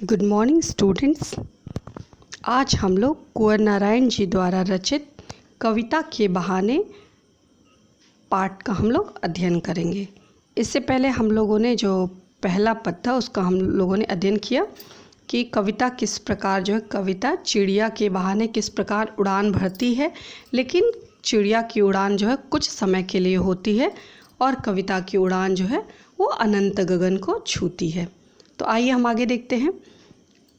Good morning students. आज हम लोग कुंवर नारायण जी द्वारा रचित कविता के बहाने पाठ का हम लोग अध्ययन करेंगे। इससे पहले हम लोगों ने जो पहला पद था उसका हम लोगों ने अध्ययन किया कि कविता किस प्रकार कविता चिड़िया के बहाने किस प्रकार उड़ान भरती है, लेकिन चिड़िया की उड़ान कुछ समय के लिए होती है और कविता की उड़ान वो अनंत गगन को छूती है। तो आइए हम आगे देखते हैं।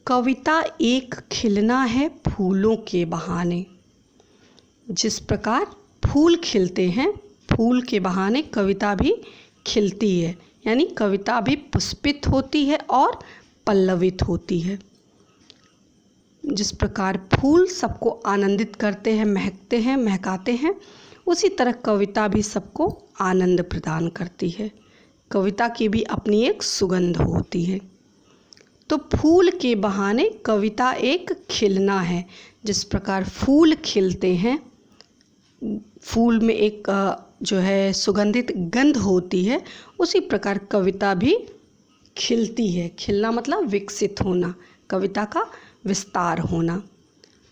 कविता एक खिलना है फूलों के बहाने। जिस प्रकार फूल खिलते हैं, फूल के बहाने कविता भी खिलती है, यानी कविता भी पुष्पित होती है और पल्लवित होती है। जिस प्रकार फूल सबको आनंदित करते हैं, महकते हैं, महकाते हैं, उसी तरह कविता भी सबको आनंद प्रदान करती है। कविता की भी अपनी एक सुगंध होती है। तो फूल के बहाने कविता एक खिलना है। जिस प्रकार फूल खिलते हैं, फूल में एक सुगंधित गंध होती है, उसी प्रकार कविता भी खिलती है। खिलना मतलब विकसित होना, कविता का विस्तार होना।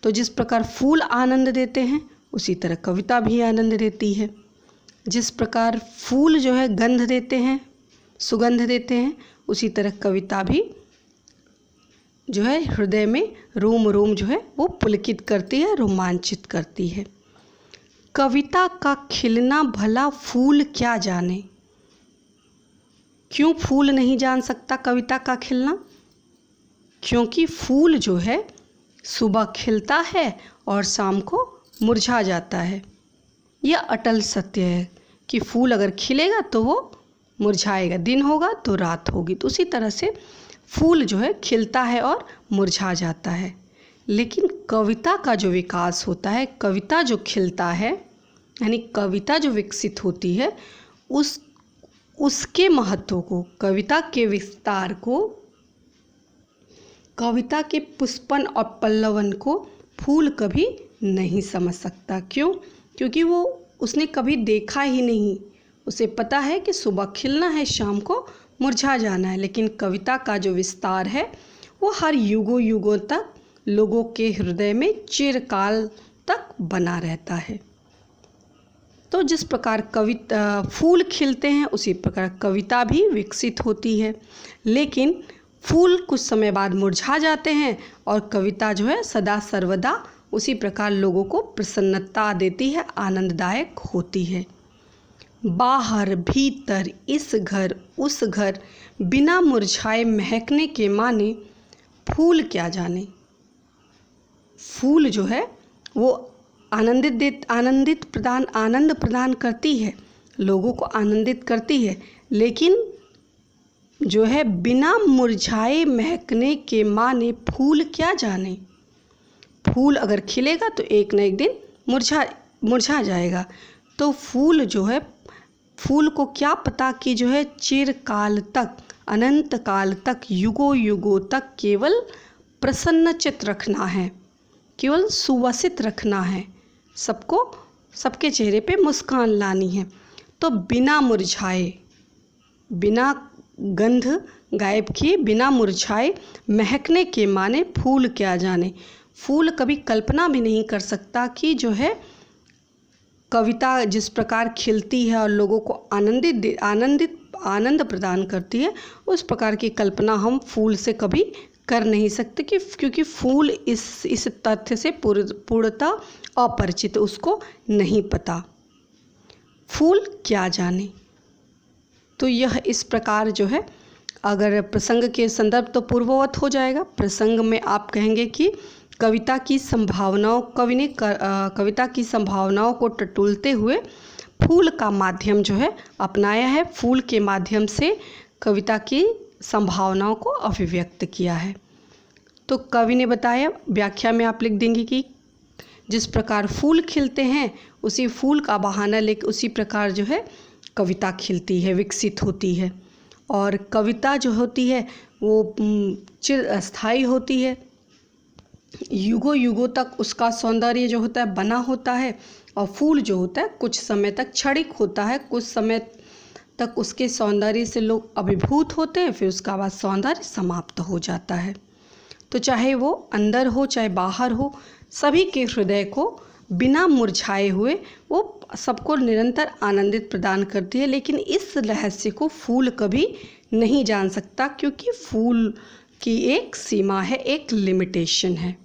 तो जिस प्रकार फूल आनंद देते हैं, उसी तरह कविता भी आनंद देती है। जिस प्रकार फूल गंध देते हैं, सुगंध देते हैं, उसी तरह कविता भी हृदय में रोम रोम वो पुलकित करती है, रोमांचित करती है। कविता का खिलना भला फूल क्या जाने। क्यों फूल नहीं जान सकता कविता का खिलना? क्योंकि फूल सुबह खिलता है और शाम को मुरझा जाता है। यह अटल सत्य है कि फूल अगर खिलेगा तो वो मुरझाएगा, दिन होगा तो रात होगी। तो उसी तरह से फूल खिलता है और मुरझा जाता है। लेकिन कविता का जो विकास होता है, कविता जो खिलता है, यानी कविता जो विकसित होती है, उसके महत्व को, कविता के विस्तार को, कविता के पुष्पन और पल्लवन को फूल कभी नहीं समझ सकता। क्यों? क्योंकि उसने कभी देखा ही नहीं। उसे पता है कि सुबह खिलना है, शाम को मुरझा जाना है। लेकिन कविता का जो विस्तार है वो हर युगों युगों तक लोगों के हृदय में चिरकाल तक बना रहता है। तो जिस प्रकार फूल खिलते हैं, उसी प्रकार कविता भी विकसित होती है। लेकिन फूल कुछ समय बाद मुरझा जाते हैं और कविता सदा सर्वदा उसी प्रकार लोगों को प्रसन्नता देती है, आनंददायक होती है। बाहर भीतर इस घर उस घर बिना मुरझाए महकने के माने फूल क्या जाने। फूल वो आनंद प्रदान करती है, लोगों को आनंदित करती है, लेकिन बिना मुरझाए महकने के माने फूल क्या जाने। फूल अगर खिलेगा तो एक न एक दिन मुरझा जाएगा। तो फूल को क्या पता कि चिरकाल तक, अनंत काल तक, युगों युगों तक केवल प्रसन्नचित रखना है, केवल सुवासित रखना है, सबके चेहरे पे मुस्कान लानी है। तो बिना मुरझाए, बिना गंध गायब किए, बिना मुरझाए महकने के माने फूल क्या जाने। फूल कभी कल्पना भी नहीं कर सकता कि कविता जिस प्रकार खिलती है और लोगों को आनंद प्रदान करती है, उस प्रकार की कल्पना हम फूल से कभी कर नहीं सकते क्योंकि फूल इस तथ्य से पूर्णतः अपरिचित, उसको नहीं पता फूल क्या जाने। तो यह इस प्रकार अगर प्रसंग के संदर्भ तो पूर्ववत हो जाएगा। प्रसंग में आप कहेंगे कि कविता की संभावनाओं, कवि ने कविता की संभावनाओं को टटोलते हुए फूल का माध्यम अपनाया है। फूल के माध्यम से कविता की संभावनाओं को अभिव्यक्त किया है। तो कवि ने बताया, व्याख्या में आप लिख देंगे कि जिस प्रकार फूल खिलते हैं, उसी फूल का बहाना लेकर उसी प्रकार कविता खिलती है, विकसित होती है। और कविता होती है वो चिरस्थायी होती है, युगों युगों तक उसका सौंदर्य होता है बना होता है। और फूल होता है कुछ समय तक क्षणिक होता है, कुछ समय तक उसके सौंदर्य से लोग अभिभूत होते हैं, फिर उसका बाद सौंदर्य समाप्त हो जाता है। तो चाहे वो अंदर हो चाहे बाहर हो, सभी के हृदय को बिना मुरझाए हुए वो सबको निरंतर आनंदित प्रदान करती है। लेकिन इस रहस्य को फूल कभी नहीं जान सकता, क्योंकि फूल की एक सीमा है, एक लिमिटेशन है।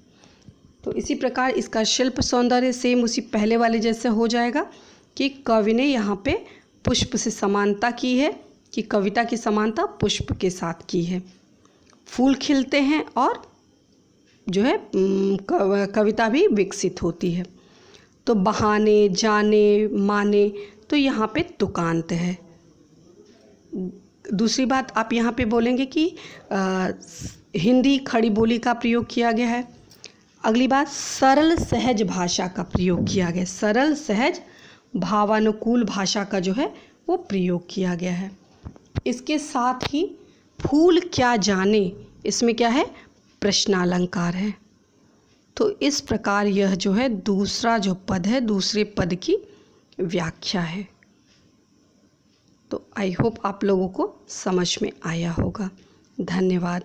तो इसी प्रकार इसका शिल्प सौंदर्य सेम उसी पहले वाले जैसे हो जाएगा कि कवि ने यहाँ पे पुष्प से समानता की है, कि कविता की समानता पुष्प के साथ की है। फूल खिलते हैं और जो है कविता भी विकसित होती है। तो बहाने, जाने, माने, तो यहाँ पे तुकांत है। दूसरी बात आप यहाँ पे बोलेंगे कि हिंदी खड़ी बोली का प्रयोग किया गया है। अगली बात, सरल सहज भाषा का प्रयोग किया गया है। सरल सहज भावानुकूल भाषा का जो है वो प्रयोग किया गया है। इसके साथ ही फूल क्या जाने, इसमें क्या है, प्रश्नालंकार है। तो इस प्रकार यह जो है दूसरा जो पद है, दूसरे पद की व्याख्या है। तो आई होप आप लोगों को समझ में आया होगा। धन्यवाद।